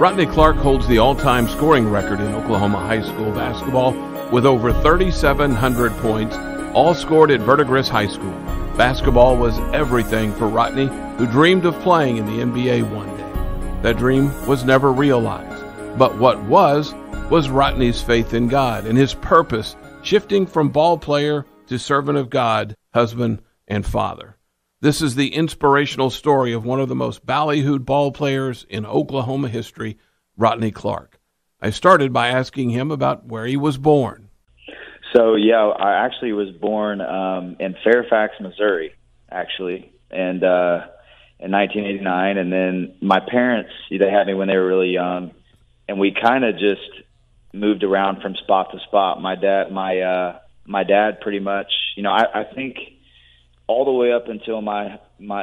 Rotnie Clarke holds the all-time scoring record in Oklahoma high school basketball with over 3,700 points, all scored at Verdigris High School. Basketball was everything for Rotnie, who dreamed of playing in the NBA one day. That dream was never realized, but what was Rotnie's faith in God and his purpose, shifting from ball player to servant of God, husband, and father. This is the inspirational story of one of the most ballyhooed ball players in Oklahoma history, Rotnie Clarke. I started by asking him about where he was born. So, I actually was born in Fairfax, Missouri, actually, and in 1989. And then my parents, they had me when they were really young, and we kind of just moved around from spot to spot. My dad pretty much, I think all the way up until my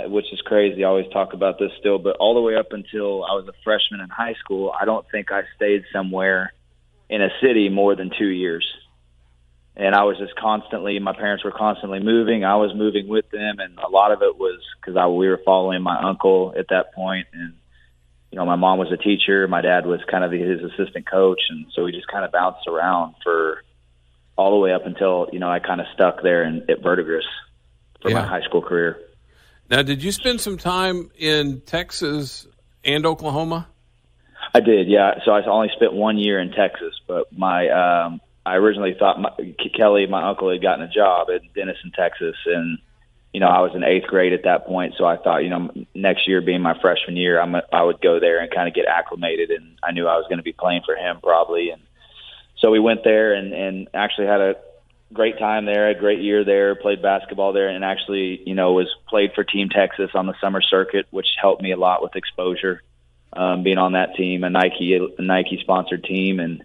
which is crazy, I always talk about this still, but all the way up until I was a freshman in high school, I don't think I stayed somewhere in a city more than 2 years. And I was just my parents were constantly moving. I was moving with them, and a lot of it was because we were following my uncle at that point. And, my mom was a teacher. My dad was kind of his assistant coach, and so we just kind of bounced around for all the way up until, I kind of stuck there at Verdigris for my high school career. Now, did you spend some time in Texas and Oklahoma? I did, yeah. So I only spent 1 year in Texas, but I originally thought Kelly, my uncle, had gotten a job at Denison, Texas, and I was in 8th grade at that point. So I thought, next year being my freshman year, I would go there and kind of get acclimated, and I knew I was going to be playing for him probably. And so we went there and actually had a great time there, a great year there, played basketball there, and actually, was played for Team Texas on the summer circuit, which helped me a lot with exposure, being on that team, a Nike sponsored team. And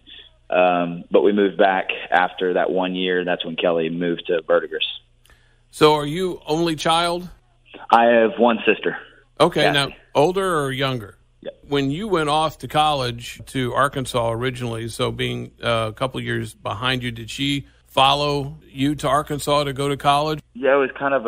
but we moved back after that 1 year, and that's when Kelly moved to Verdigris. So are you only child? I have one sister. Okay, Kathy. Now older or younger? Yeah. When you went off to college to Arkansas originally, so being a couple years behind you, did she follow you to Arkansas to go to college? Yeah, it was kind of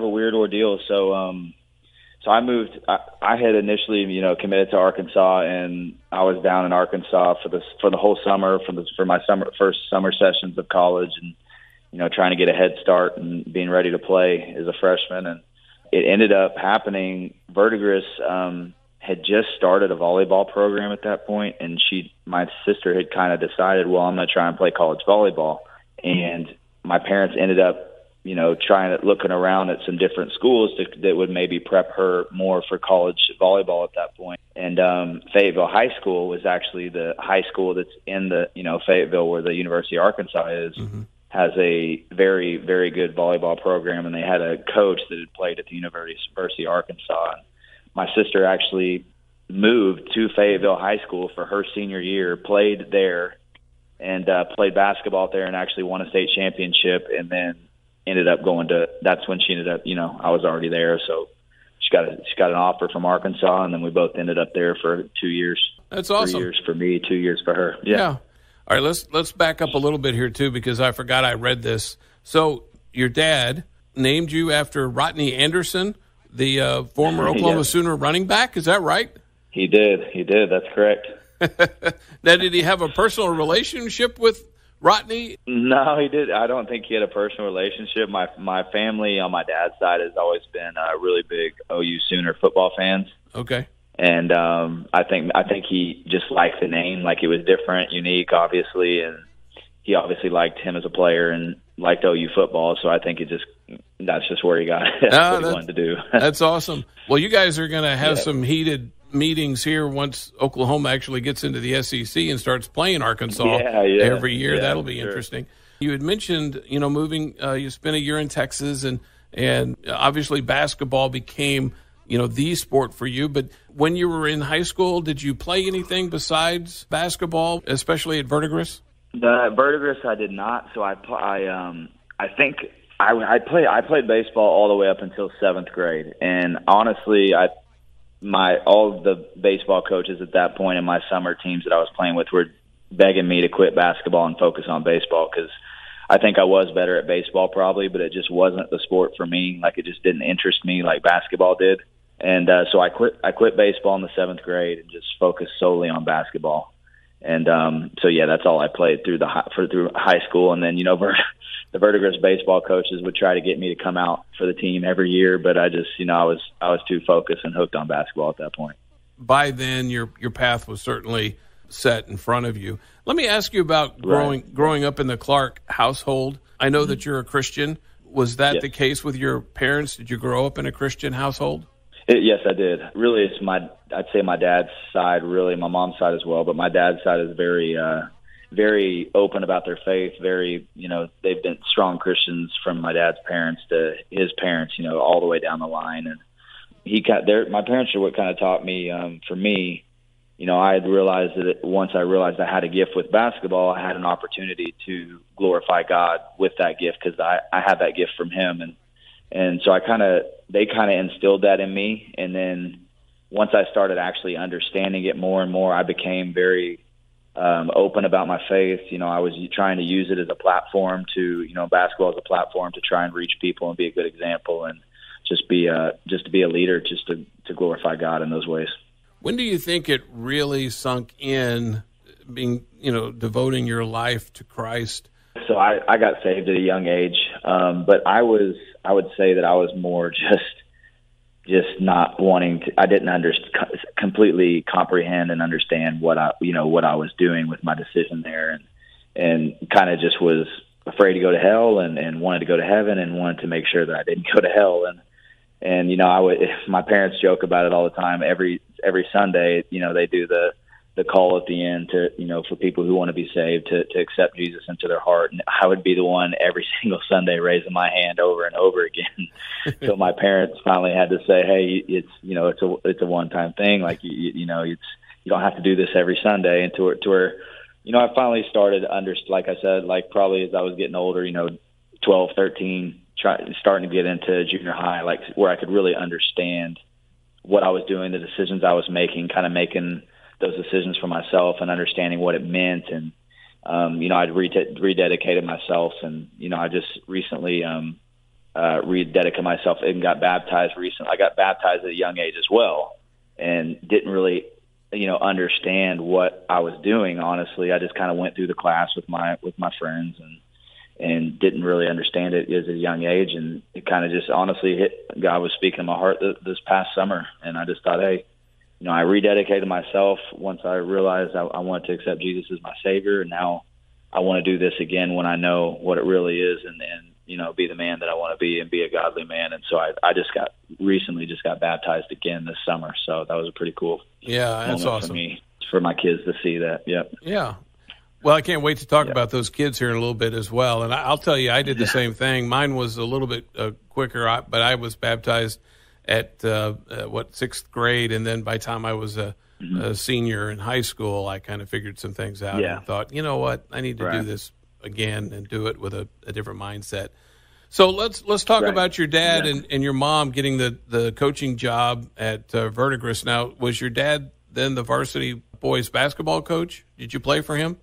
a weird ordeal. So I moved. I had initially, committed to Arkansas, and I was down in Arkansas for the whole summer, for my first summer sessions of college, and trying to get a head start and being ready to play as a freshman. And it ended up happening. Verdigris had just started a volleyball program at that point, and my sister had kind of decided, well, I'm going to try and play college volleyball. And my parents ended up, looking around at some different schools that would maybe prep her more for college volleyball at that point. And Fayetteville High School was actually the high school that's in the, Fayetteville, where the University of Arkansas is, has a very, very good volleyball program. And they had a coach that had played at the University of Arkansas. And my sister actually moved to Fayetteville High School for her senior year, played there, and played basketball there, and actually won a state championship, and then ended up that's when she ended up, I was already there. So she got an offer from Arkansas, and then we both ended up there for 2 years. That's awesome. 3 years for me, 2 years for her. Yeah. All right, let's back up a little bit here too, because I forgot I read this. So your dad named you after Rotnie Anderson, the former Oklahoma Sooner running back. Is that right? He did. That's correct. Now, did he have a personal relationship with Rotnie? No, he did. I don't think he had a personal relationship. My family on my dad's side has always been really big OU Sooner football fans. Okay. And I think he just liked the name, like it was different, unique, obviously, and he obviously liked him as a player and liked OU football. So I think that's just where he got it. That's what he wanted to do. That's awesome. Well, you guys are going to have some heated meetings here once Oklahoma actually gets into the SEC and starts playing Arkansas every year. Yeah, that'll be interesting. You had mentioned, moving, you spent a year in Texas, and obviously basketball became, the sport for you. But when you were in high school, did you play anything besides basketball, especially at Verdigris? At Verdigris, I did not. So I think I played baseball all the way up until 7th grade, and honestly, all of the baseball coaches at that point in my summer teams that I was playing with were begging me to quit basketball and focus on baseball, because I think I was better at baseball probably, but it just wasn't the sport for me. Like, it just didn't interest me like basketball did. And so I quit baseball in the 7th grade and just focused solely on basketball. And so yeah, that's all I played through through high school. And then the Verdigris baseball coaches would try to get me to come out for the team every year, but I just I was too focused and hooked on basketball at that point. By then, your path was certainly set in front of you. Let me ask you about growing up in the Clarke household. I know that you're a Christian. Was that the case with your parents? Did you grow up in a Christian household? Yes, I did. Really, I'd say my dad's side, really my mom's side as well, but my dad's side is very, very open about their faith. Very, they've been strong Christians from my dad's parents to his parents, all the way down the line. And my parents are what kind of taught me. For me, I had realized that once I realized I had a gift with basketball, I had an opportunity to glorify God with that gift because I had that gift from Him, and so they kind of instilled that in me. And then once I started actually understanding it more and more, I became very open about my faith. I was trying to use it as a platform basketball as a platform to try and reach people and be a good example and just to be a leader, just to glorify God in those ways. When do you think it really sunk in, being, devoting your life to Christ? So I got saved at a young age, but I would say that I was more just not wanting to. I didn't completely comprehend and understand what I was doing with my decision there, and kind of just was afraid to go to hell and wanted to go to heaven and wanted to make sure that I didn't go to hell. And my parents joke about it all the time. Every Sunday, they do the call at the end to, for people who want to be saved to accept Jesus into their heart. And I would be the one every single Sunday raising my hand over and over again. So my parents finally had to say, hey, it's a one-time thing. Like, you don't have to do this every Sunday. And to where, I finally started like I said, like probably as I was getting older, 12, 13, starting to get into junior high, like where I could really understand what I was doing, the decisions I was making, kind of making those decisions for myself and understanding what it meant. And, I'd rededicated myself, and, I just recently rededicated myself and got baptized recently. I got baptized at a young age as well and didn't really, understand what I was doing. Honestly, I just kind of went through the class with my friends and didn't really understand it as a young age. And it kind of just honestly God was speaking to my heart this past summer. And I just thought, hey, I rededicated myself once I realized I wanted to accept Jesus as my Savior. And now I want to do this again when I know what it really is and be the man that I want to be and be a godly man. And so I recently got baptized again this summer. So that was a pretty cool that's awesome for me, for my kids to see that. Yep. Yeah. Well, I can't wait to talk about those kids here in a little bit as well. And I'll tell you, I did the same thing. Mine was a little bit quicker, but I was baptized at, 6th grade. And then by the time I was a senior in high school, I kind of figured some things out and thought, you know what, I need to do this again and do it with a different mindset. So let's talk about your dad and your mom getting the coaching job at Verdigris. Now, was your dad then the varsity boys basketball coach? Did you play for him?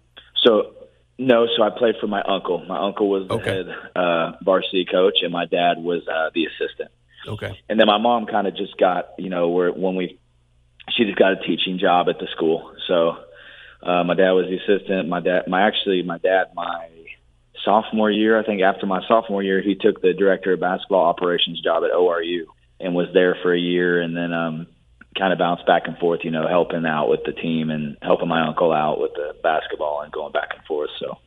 So I played for my uncle. My uncle was the head varsity coach, and my dad was the assistant. Okay. And then my mom kind of just got, she just got a teaching job at the school. So my dad was the assistant. My sophomore year, I think after my sophomore year, he took the director of basketball operations job at ORU and was there for a year, and then kind of bounced back and forth, helping out with the team and helping my uncle out with the basketball and going back and forth. So,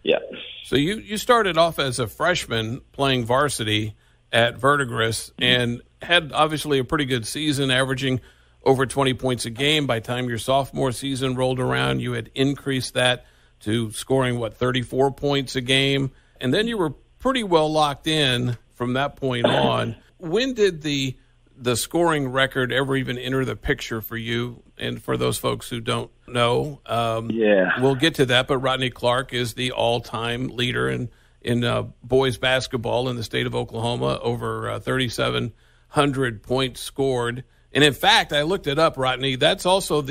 yeah. So you started off as a freshman playing varsity at Verdigris and had obviously a pretty good season, averaging over 20 points a game. By the time your sophomore season rolled around, you had increased that to scoring, 34 points a game. And then you were pretty well locked in from that point on. When did the scoring record ever even enter the picture for you? And for those folks who don't know, we'll get to that, but Rotnie Clarke is the all-time leader in boys basketball in the state of Oklahoma, over 3,700 points scored. And in fact, I looked it up, Rotnie, that's also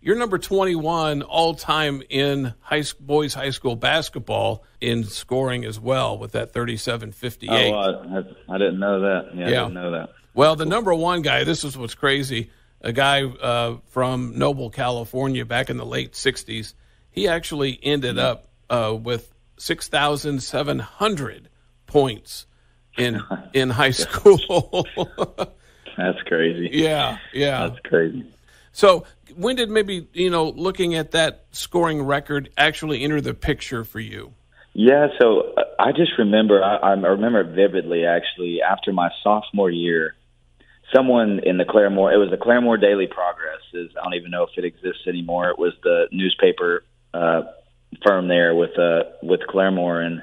you're number 21 all-time in boys high school basketball in scoring as well with that 3,758. Oh, I didn't know that. Yeah, I didn't know that. Well, the number one guy, this is what's crazy, a guy from Noble, California, back in the late 60s, he actually ended up with 6,700 points in high school. That's crazy. Yeah. That's crazy. So when did maybe, looking at that scoring record actually enter the picture for you? Yeah, so I just remember, I remember vividly, actually, after my sophomore year, someone in the Claremore, it was the Claremore Daily Progress. I don't even know if it exists anymore. It was the newspaper firm there with Claremore, and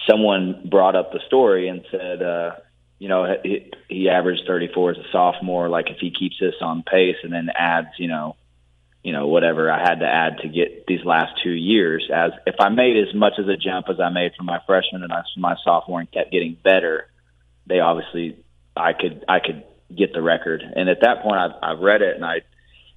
someone brought up the story and said, he averaged 34 as a sophomore. Like, if he keeps this on pace and then adds, whatever I had to add to get these last 2 years, as if I made as much as a jump as I made from my freshman and my sophomore and kept getting better, I could get the record. And at that point, I read it, and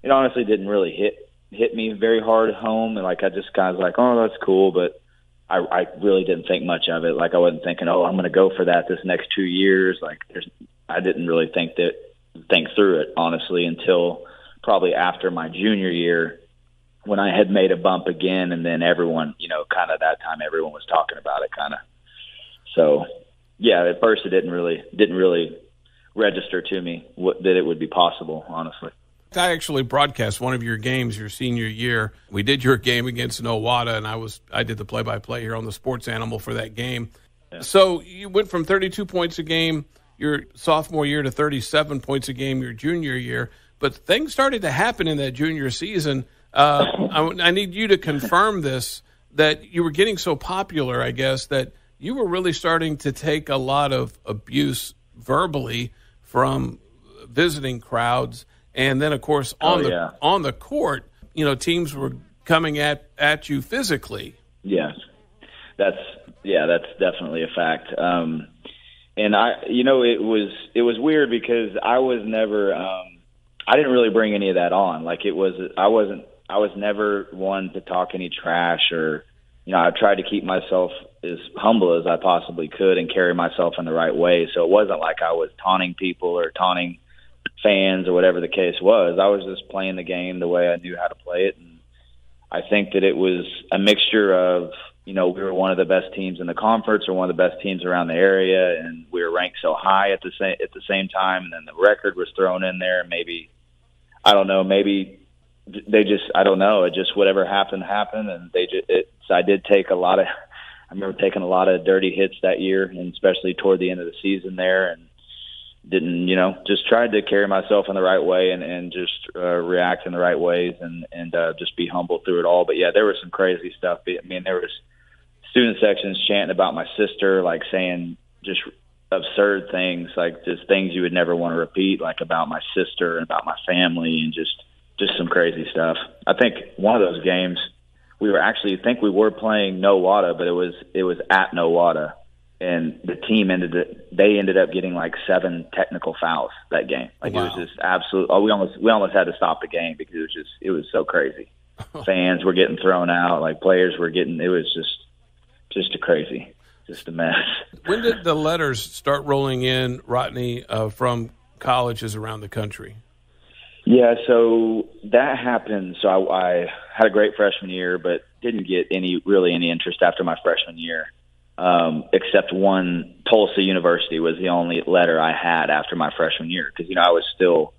it honestly didn't really hit me very hard home. And like, I just kind of was like, oh, that's cool, but I really didn't think much of it. Like, I wasn't thinking, oh, I'm going to go for that this next 2 years. Like, I didn't really think through it, honestly, until probably after my junior year, when I had made a bump again, and then everyone, kind of that time, everyone was talking about it, kind of. So, yeah, at first it didn't really register to me that it would be possible, honestly. I actually broadcast one of your games your senior year. We did your game against Nowata, and I did the play-by-play here on the Sports Animal for that game. Yeah. So you went from 32 points a game your sophomore year to 37 points a game your junior year, but things started to happen in that junior season. I need you to confirm this, that you were getting so popular, I guess, that you were really starting to take a lot of abuse verbally from visiting crowds. And then, of course, on the court, teams were coming at you physically. Yes, that's definitely a fact. And it was weird because I was never, I didn't really bring any of that on. Like, I was never one to talk any trash, or, I tried to keep myself as humble as I possibly could and carry myself in the right way. So it wasn't like I was taunting people or taunting fans or whatever the case was. I was just playing the game the way I knew how to play it. And I think that it was a mixture of, we were one of the best teams in the conference or one of the best teams around the area, and we were ranked so high at the same time. And then the record was thrown in there. Maybe they just, I don't know. It just, whatever happened. And I did take I remember taking a lot of dirty hits that year, and especially toward the end of the season there, and didn't, just tried to carry myself in the right way and just react in the right ways and just be humble through it all. But yeah, there was some crazy stuff. I mean, there was student sections chanting about my sister, like saying just absurd things, like just things you would never want to repeat, like about my sister and about my family, and just some crazy stuff. I think one of those games we were playing Nowata, but it was at Nowata. And the team ended up getting like 7 technical fouls that game. Like, wow. It was just absolute. Oh, we almost had to stop the game because it was so crazy. Fans were getting thrown out, like players were getting. It was just crazy, just a mess. When did the letters start rolling in, Rotnie, from colleges around the country? Yeah, so that happened. So I had a great freshman year, but didn't get any interest after my freshman year. Except one. Tulsa University was the only letter I had after my freshman year, because I was still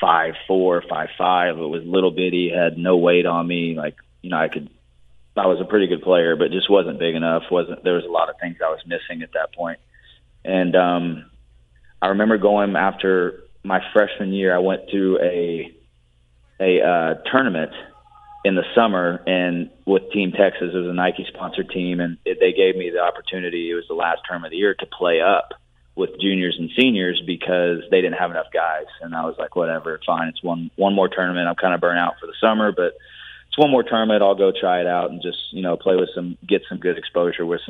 5'4", 5'5". It was little bitty, had no weight on me. Like, I was a pretty good player, but just wasn't big enough. There was a lot of things I was missing at that point. And I remember going after my freshman year. I went to a tournament in the summer, and with Team Texas, it was a Nike sponsored team, and they gave me the opportunity. It was the last term of the year to play up with juniors and seniors because they didn't have enough guys. And I was like, whatever, fine. It's one more tournament. I'm kind of burnt out for the summer, but it's one more tournament. I'll go try it out and just, play with get some good exposure with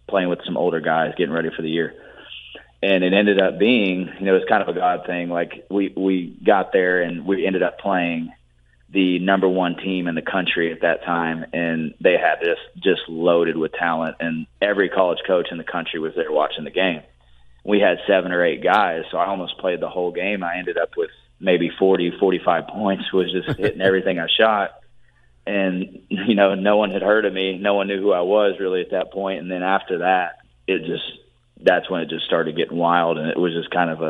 playing with some older guys, getting ready for the year. And it ended up being, it was kind of a God thing. Like, we got there and we ended up playing the number one team in the country at that time, and they had just loaded with talent, and every college coach in the country was there watching the game. we had 7 or 8 guys, so I almost played the whole game. I ended up with maybe 40, 45 points, was just hitting everything I shot. And, no one had heard of me. No one knew who I was really at that point. And then after that, that's when it just started getting wild. And it was just kind of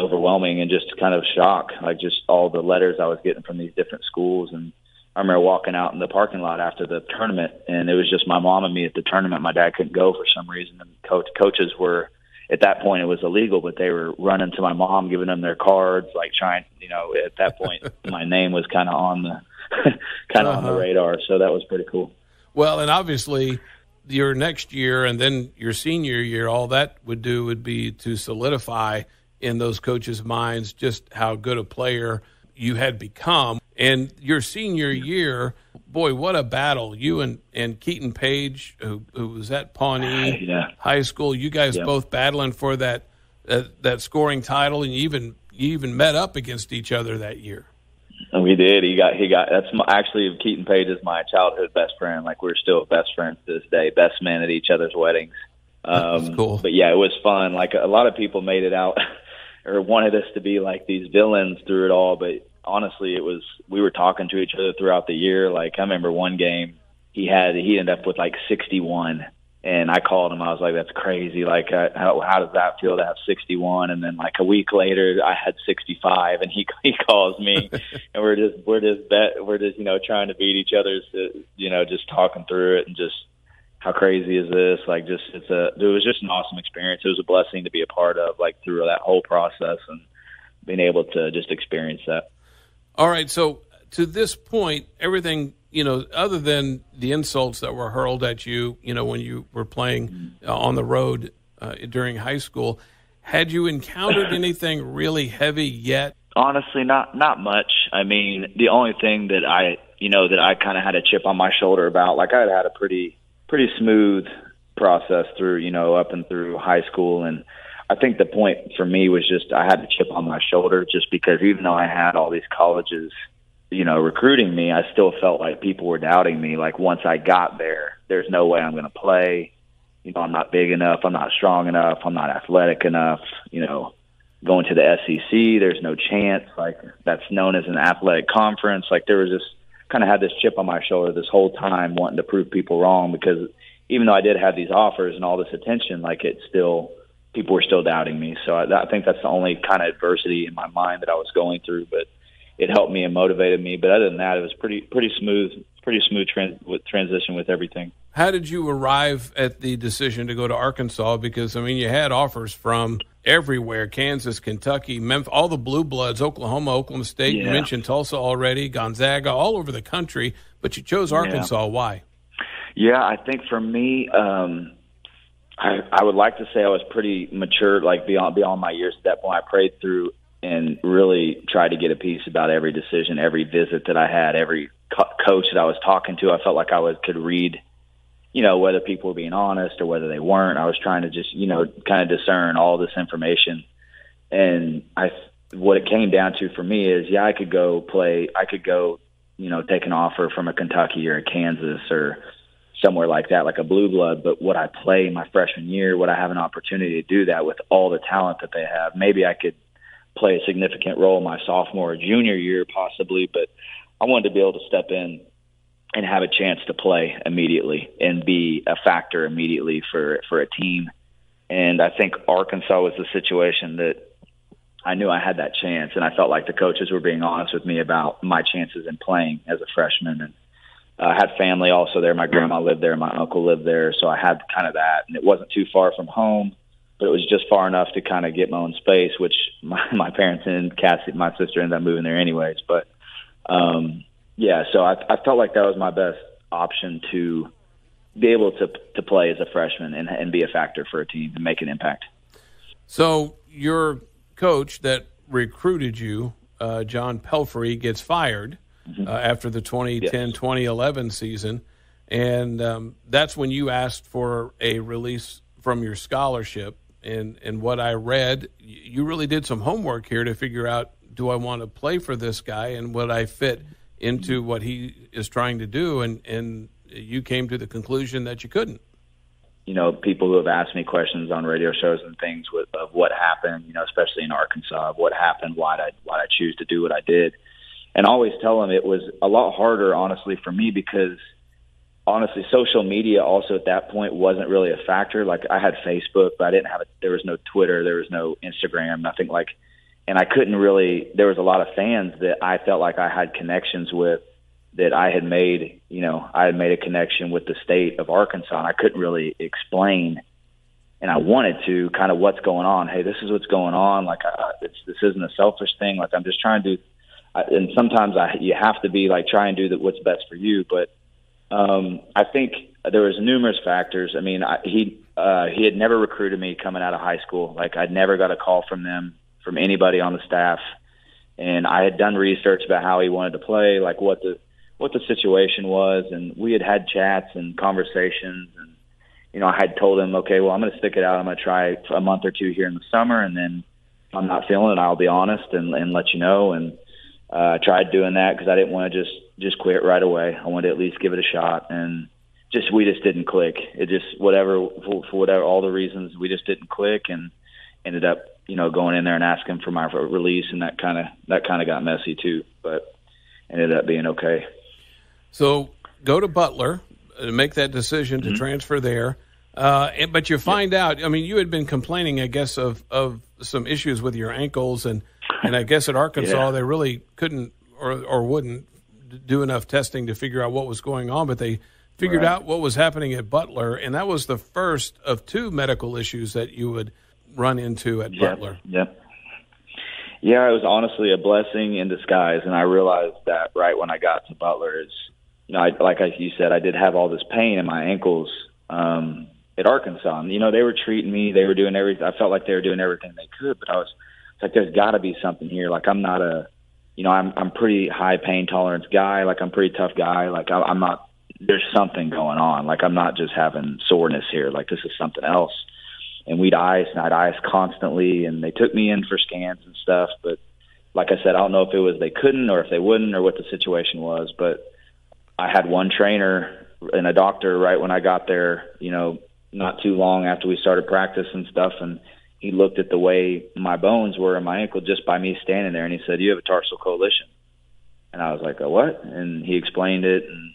overwhelming and just kind of shock, like just all the letters I was getting from these different schools. And I remember walking out in the parking lot after the tournament, and it was just my mom and me at the tournament. My dad couldn't go for some reason. And coaches were, at that point it was illegal, but they were running to my mom, giving them their cards, like trying, at that point my name was kind of on the on the radar. So that was pretty cool. Well, and obviously your next year and then your senior year, all that would be to solidify in those coaches' minds just how good a player you had become. And your senior year, boy, what a battle. You and Keaton Page, who was at Pawnee High School, you guys both battling for that scoring title, and you even met up against each other that year. We did. He got. Actually, Keaton Page is my childhood best friend. Like, we're still best friends to this day, best men at each other's weddings. That's cool. But yeah, it was fun. Like, a lot of people made it out or wanted us to be like these villains through it all, but honestly, we were talking to each other throughout the year. Like, I remember one game he ended up with like 61, and I called him. I was like, "That's crazy! Like, how does that feel to have 61?" And then like a week later, I had 65, and he calls me, and we're just trying to beat each other's, just talking through it, and just how crazy is this? Like, it was just an awesome experience. It was a blessing to be a part of, like, through that whole process and being able to just experience that. All right, so to this point, everything, other than the insults that were hurled at you, when you were playing on the road during high school, had you encountered anything really heavy yet? Honestly, not much. I mean, the only thing that I kind of had a chip on my shoulder about, like, I had a pretty smooth process through, up and through high school. And I think the point for me was just I had a chip on my shoulder just because even though I had all these colleges, recruiting me, I still felt like people were doubting me. Like, once I got there, there's no way I'm going to play. I'm not big enough. I'm not strong enough. I'm not athletic enough. Going to the SEC, there's no chance. Like, that's known as an athletic conference. Like, there was just kind of had this chip on my shoulder this whole time, wanting to prove people wrong, because even though I did have these offers and all this attention, like, people were still doubting me. So I think that's the only kind of adversity in my mind that I was going through, but it helped me and motivated me. But other than that, it was pretty smooth transition with everything. How did you arrive at the decision to go to Arkansas? Because, you had offers from everywhere: Kansas, Kentucky, Memphis, all the blue bloods, Oklahoma State. Yeah. You mentioned Tulsa already, Gonzaga, all over the country, but you chose Arkansas. Yeah. Why? Yeah, I think for me, I would like to say I was pretty mature, like beyond my years at that point. I prayed through and really tried to get a piece about every decision, every visit that I had, every coach that I was talking to. I felt like I could read, whether people were being honest or whether they weren't. I was trying to just, kind of discern all this information. And what it came down to for me is, I could go play. I could go, take an offer from a Kentucky or a Kansas or somewhere like that, like a blue blood. But would I play my freshman year? Would I have an opportunity to do that with all the talent that they have? Maybe I could play a significant role my sophomore or junior year possibly, but I wanted to be able to step in and have a chance to play immediately and be a factor immediately for a team. And I think Arkansas was the situation that I knew I had that chance, and I felt like the coaches were being honest with me about my chances in playing as a freshman. And I had family also there. My grandma lived there. My uncle lived there. So I had kind of that. And it wasn't too far from home, but it was just far enough to kind of get my own space, which my parents and Cassie, my sister, ended up moving there anyways. But, so I felt like that was my best option to be able to play as a freshman and be a factor for a team and make an impact. So your coach that recruited you, John Pelfrey, gets fired after the 2010-2011 season, and that's when you asked for a release from your scholarship. And what I read, you really did some homework here to figure out, do I want to play for this guy and would I fit into what he is trying to do? And you came to the conclusion that you couldn't. people who have asked me questions on radio shows and things of what happened, especially in Arkansas, of what happened, why did I choose to do what I did. And I always tell them it was a lot harder, honestly, for me because, honestly, social media also at that point wasn't really a factor. Like, I had Facebook, but I didn't have there was no Twitter, there was no Instagram, nothing like, and I couldn't really, there was a lot of fans that I felt like I had connections with that I had made, I had made a connection with the state of Arkansas, and I couldn't really explain, and I wanted to, kind of what's going on. Hey, this is what's going on. Like, this isn't a selfish thing. Like, I'm just trying to do, and sometimes you have to be like, try and do what's best for you. But I think there was numerous factors. I mean, he had never recruited me coming out of high school. Like, I'd never got a call from anybody on the staff. And I had done research about how he wanted to play, like what the situation was. And we had chats and conversations. And, I had told him, okay, well, I'm going to stick it out. I'm going to try a month or two here in the summer. And then if I'm not feeling it, I'll be honest and let you know. And I tried doing that because I didn't want to just quit right away. I wanted to at least give it a shot. And we just didn't click. It just, for whatever, all the reasons, we just didn't click and ended up, going in there and asking for my release. And that kind of got messy too, but ended up being okay. So go to Butler and make that decision to transfer there. But you find out, I mean, you had been complaining, I guess, of some issues with your ankles, and I guess at Arkansas they really couldn't or wouldn't do enough testing to figure out what was going on, but they figured out what was happening at Butler, and that was the first of two medical issues that you would run into at Butler. Yep. Yeah, it was honestly a blessing in disguise, and I realized that right when I got to Butler is, like you said, I did have all this pain in my ankles at Arkansas. And, they were treating me. They were doing everything. I felt like they were doing everything they could, but it's like, there's got to be something here. Like, I'm not I'm pretty high pain tolerance guy. Like, I'm a pretty tough guy. Like, I'm not, there's something going on. Like, I'm not just having soreness here. Like, this is something else. And I'd ice constantly, and they took me in for scans and stuff. But like I said, I don't know if it was they couldn't or if they wouldn't or what the situation was. But I had one trainer and a doctor right when I got there, not too long after we started practice and stuff. And he looked at the way my bones were in my ankle just by me standing there. And he said, "You have a Tarsal Coalition." And I was like, "A what?" And he explained it and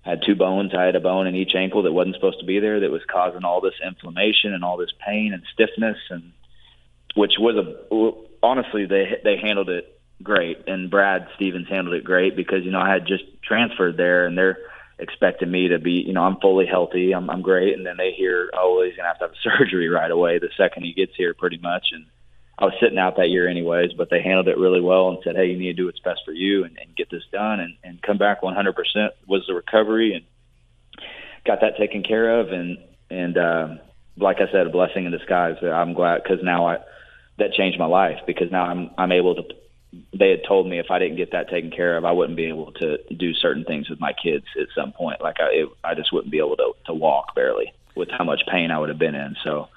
had two bones. I had a bone in each ankle that wasn't supposed to be there that was causing all this inflammation and all this pain and stiffness, and which was honestly, they handled it great. And Brad Stevens handled it great because, I had just transferred there and they're expecting me to be, I'm fully healthy. I'm great. And then they hear, oh, he's going to have surgery right away the second he gets here pretty much. And I was sitting out that year anyways, but they handled it really well and said, hey, you need to do what's best for you and get this done and come back 100% was the recovery, and got that taken care of. And like I said, a blessing in disguise. I'm glad because now that changed my life because now I'm able to, they had told me if I didn't get that taken care of, I wouldn't be able to do certain things with my kids at some point. Like I just wouldn't be able to walk barely with how much pain I would have been in. So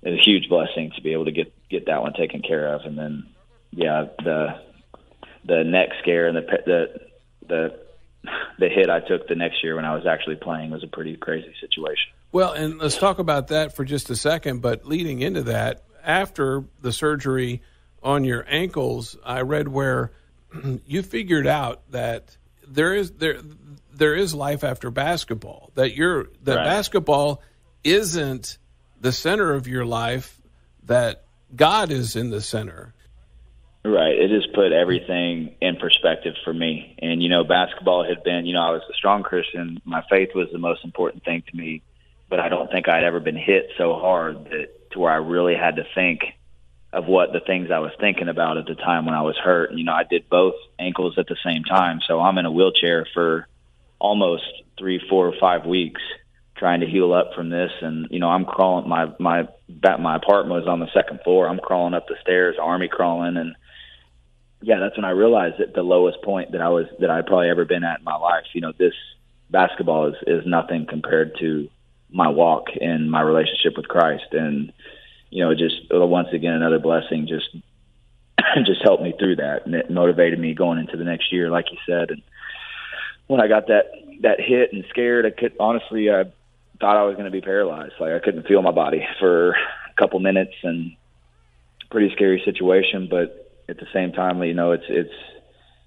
it was a huge blessing to be able to get that one taken care of. And then, the neck scare and the hit I took the next year when I was actually playing was a pretty crazy situation. Well, and let's talk about that for just a second. But leading into that, after the surgery on your ankles, I read where you figured out that there is life after basketball. That basketball isn't the center of your life, that God is in the center. Right. It just put everything in perspective for me. And, basketball had been, I was a strong Christian. My faith was the most important thing to me, but I don't think I'd ever been hit so hard to where I really had to think of what the things I was thinking about at the time when I was hurt. I did both ankles at the same time. So I'm in a wheelchair for almost 3, 4, or 5 weeks trying to heal up from this. And, I'm crawling, my apartment was on the second floor. I'm crawling up the stairs, army crawling. And that's when I realized that the lowest point that I'd probably ever been at in my life, this basketball is nothing compared to my walk and my relationship with Christ. And, just once again, another blessing just helped me through that. And it motivated me going into the next year, like you said. And when I got that hit and scared, I could honestly, thought I was going to be paralyzed. Like, I couldn't feel my body for a couple minutes, and pretty scary situation. But at the same time, you know, it's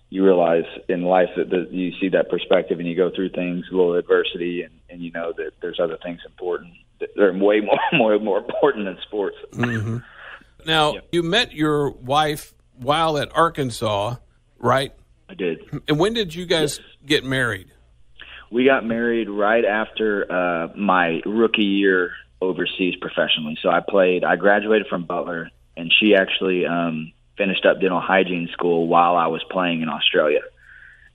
you realize in life that you see that perspective, and you go through things, a little adversity, and you know that there's other things important that are way more important than sports. Mm-hmm. Now, You met your wife while at Arkansas, right? I did. And when did you guys get married? We got married right after my rookie year overseas professionally. So I graduated from Butler, and she actually finished up dental hygiene school while I was playing in Australia.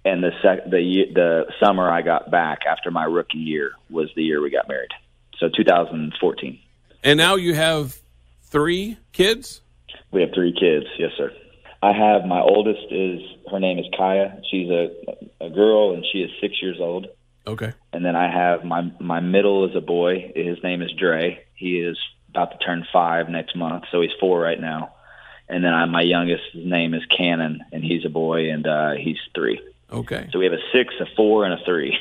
And the summer I got back after my rookie year was the year we got married. So 2014. And now you have 3 kids? We have 3 kids, yes, sir. I have, my oldest her name is Kaya. She's a girl, and she is 6 years old. Okay. And then I have my middle is a boy. His name is Dre. He is about to turn 5 next month, so he's 4 right now. And then my youngest, his name is Cannon, and he's a boy, and he's 3. Okay. So we have a 6, a 4, and a 3.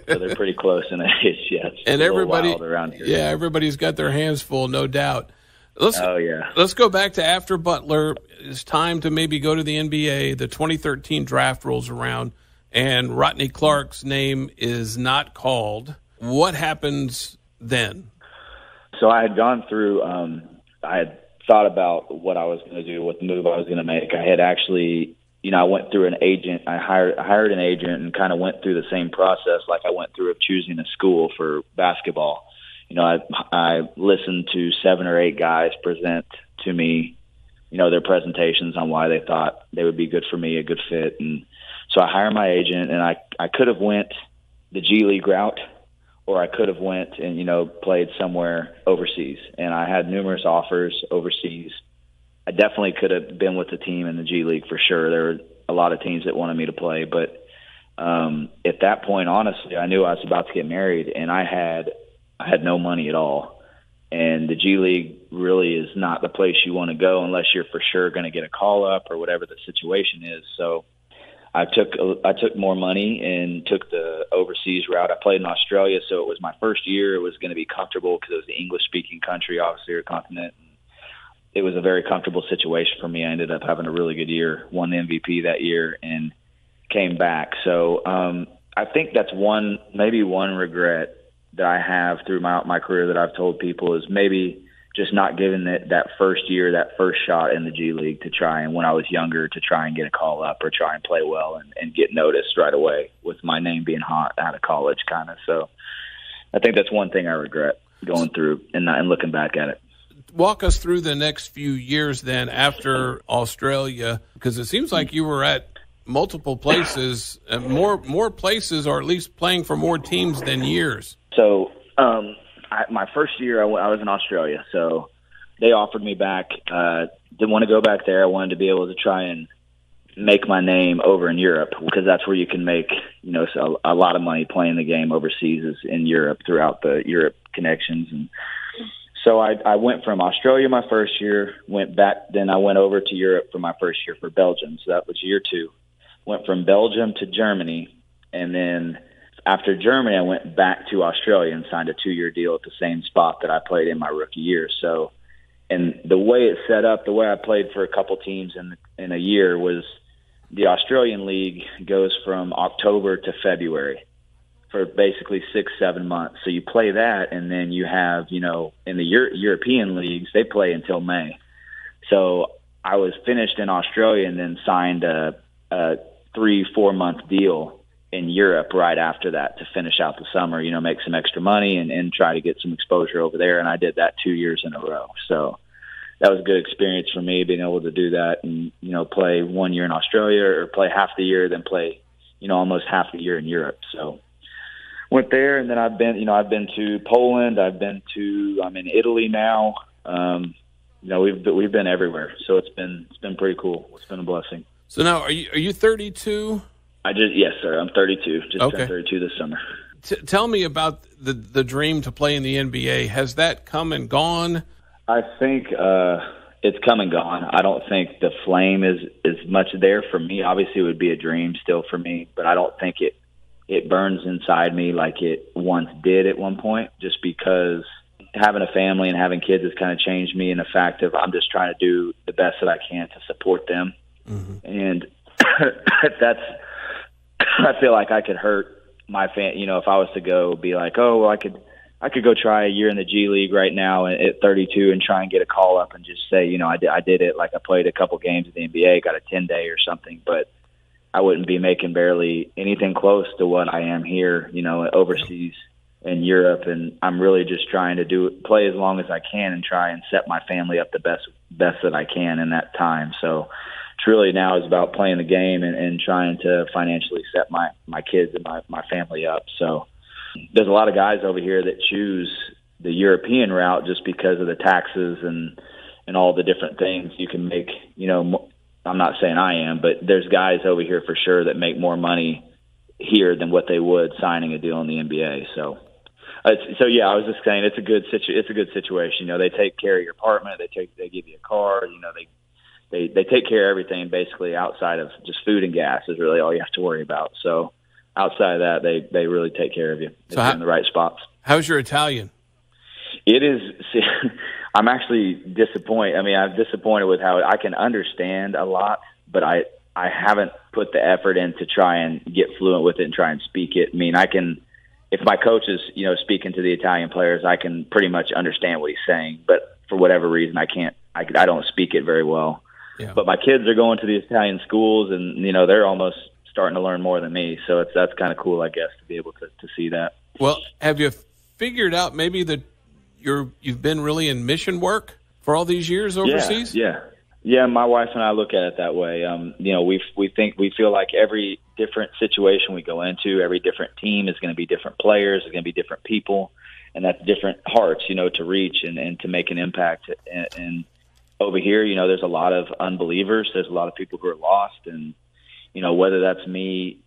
So they're pretty close in age. Yeah, and everybody around here. Yeah, everybody's got their hands full, no doubt. Let's go back to after Butler. It's time to maybe go to the NBA. The 2013 draft rolls around, and Rotnie Clarke's name is not called. What happens then? So I had gone through. I had thought about what I was going to do, what the move I was going to make. I had actually, I went through an agent. I hired an agent and kind of went through the same process like I went through of choosing a school for basketball. I listened to 7 or 8 guys present to me, their presentations on why they thought they would be good for me, a good fit. And so I hired my agent, and I could have went the G League route, or I could have went and, played somewhere overseas. And I had numerous offers overseas. I definitely could have been with the team in the G League for sure. There were a lot of teams that wanted me to play. But at that point, honestly, I knew I was about to get married, and I had no money at all. And the G League really is not the place you want to go unless you're for sure going to get a call up or whatever the situation is. So I took more money and took the overseas route. I played in Australia, so it was my first year. It was going to be comfortable because it was the English-speaking country, obviously, or continent. It was a very comfortable situation for me. I ended up having a really good year, won the MVP that year, and came back. So I think that's maybe one regret that I have through my career that I've told people is maybe just not giving that first year, that first shot in the G League to try, and when I was younger, to try and get a call up or try and play well and get noticed right away with my name being hot out of college kind of. So I think that's one thing I regret going through and looking back at it. Walk us through the next few years then after Australia, because it seems like you were at multiple places, more places, or at least playing for more teams than years. So my first year I was in Australia, so they offered me back. Didn't want to go back there. I wanted to be able to try and make my name over in Europe, because that's where you can make a lot of money playing the game overseas is in Europe, throughout the Europe connections. And so I went from Australia my first year, went back, then I went over to Europe for my first year for Belgium. So that was year 2. Went from Belgium to Germany, and then after Germany, I went back to Australia and signed a 2-year deal at the same spot that I played in my rookie year. So, and the way it's set up, the way I played for a couple teams in a year was the Australian League goes from October to February for basically 6-7 months. So you play that, and then you have, in the European leagues, they play until May. So I was finished in Australia and then signed a 3-4 month deal in Europe right after that to finish out the summer, make some extra money and try to get some exposure over there. And I did that 2 years in a row. So that was a good experience for me, being able to do that and, play 1 year in Australia, or play half the year, then play, almost half the year in Europe. So went there, and then I've been to Poland. I'm in Italy now. We've been everywhere. So it's been pretty cool. It's been a blessing. So now are you 32? Yes, sir. I'm 32. Turned 32 this summer. Tell me about the dream to play in the NBA. Has that come and gone? I think it's come and gone. I don't think the flame is much there for me. Obviously, it would be a dream still for me, but I don't think it it burns inside me like it once did at one point, just because having a family and having kids has kind of changed me in the fact of I'm just trying to do the best that I can to support them. Mm-hmm. And I feel like I could hurt my fan, if I was to go be like, oh, well, I could go try a year in the G League right now at 32 and try and get a call up and just say, I did it. Like I played a couple games in the NBA, got a 10-day or something, but I wouldn't be making barely anything close to what I am here, overseas in Europe. And I'm really just trying to play as long as I can and try and set my family up the best that I can in that time. So truly now is about playing the game and trying to financially set my kids and my family up. So there's a lot of guys over here that choose the European route just because of the taxes and all the different things you can make. I'm not saying I am, but there's guys over here for sure that make more money here than what they would signing a deal in the NBA. So yeah, I was just saying it's a good situation. They take care of your apartment, they give you a car, they take care of everything basically outside of just food and gas is really all you have to worry about. So outside of that, they really take care of you. They're in the right spots. How's your Italian? It is. I'm actually disappointed. I mean, I'm disappointed with how I can understand a lot, but I haven't put the effort in to try and get fluent with it and try and speak it. I mean, I can, if my coach is, speaking to the Italian players, I can pretty much understand what he's saying, but for whatever reason, I don't speak it very well. Yeah. But my kids are going to the Italian schools and, they're almost starting to learn more than me. So that's kind of cool, I guess, to be able to see that. Well, have you figured out maybe that you've been really in mission work for all these years overseas? Yeah. My wife and I look at it that way. We feel like every different situation we go into, every different team is going to be different players, is going to be different people, and that's different hearts, to reach and to make an impact. And over here, there's a lot of unbelievers. There's a lot of people who are lost, and whether that's me,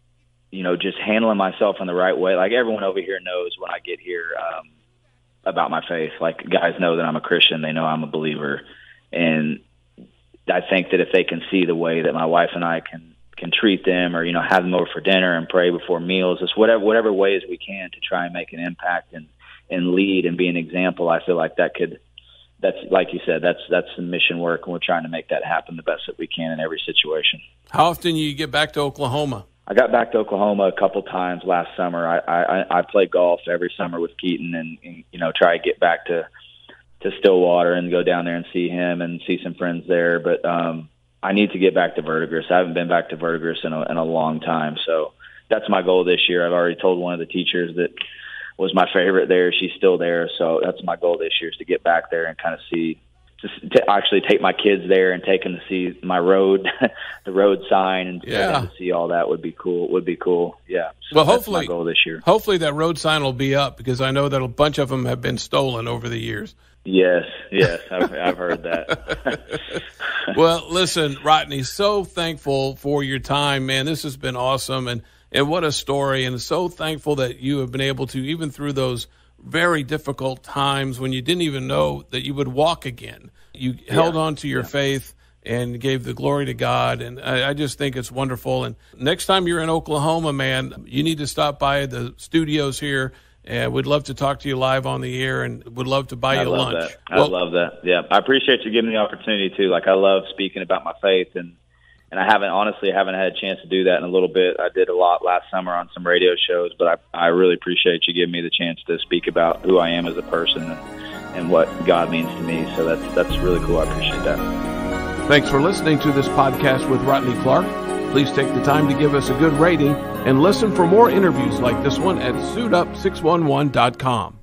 just handling myself in the right way. Like everyone over here knows when I get here about my faith. Like guys know that I'm a Christian. They know I'm a believer. And I think that if they can see the way that my wife and I can treat them or, have them over for dinner and pray before meals, just whatever ways we can to try and make an impact and lead and be an example, I feel like that's like you said, that's some mission work, and we're trying to make that happen the best that we can in every situation. How often do you get back to Oklahoma? I got back to Oklahoma a couple times last summer. I play golf every summer with Keaton and try to get back to Stillwater and go down there and see him and see some friends there. But I need to get back to Verdigris. I haven't been back to Verdigris in a long time. So that's my goal this year. I've already told one of the teachers that was my favorite there. She's still there. So that's my goal this year, is to get back there and kind of see, just to actually take my kids there and take them to see my road, the road sign, and to see all that would be cool. Yeah. So well, hopefully, that's my goal this year. Hopefully that road sign will be up, because I know that a bunch of them have been stolen over the years. Yes, I've heard that. Well, listen, Rotnie, so thankful for your time, man. This has been awesome, and what a story, and so thankful that you have been able to, even through those very difficult times when you didn't even know that you would walk again, you held on to your faith and gave the glory to God, and I just think it's wonderful. And next time you're in Oklahoma, man, you need to stop by the studios here. And we'd love to talk to you live on the air, and would love to buy you lunch. I love that. Yeah, I appreciate you giving me the opportunity too. Like, I love speaking about my faith, and I haven't had a chance to do that in a little bit. I did a lot last summer on some radio shows, but I really appreciate you giving me the chance to speak about who I am as a person and what God means to me. So that's really cool. I appreciate that. Thanks for listening to this podcast with Rotnie Clarke. Please take the time to give us a good rating and listen for more interviews like this one at suitup611.com.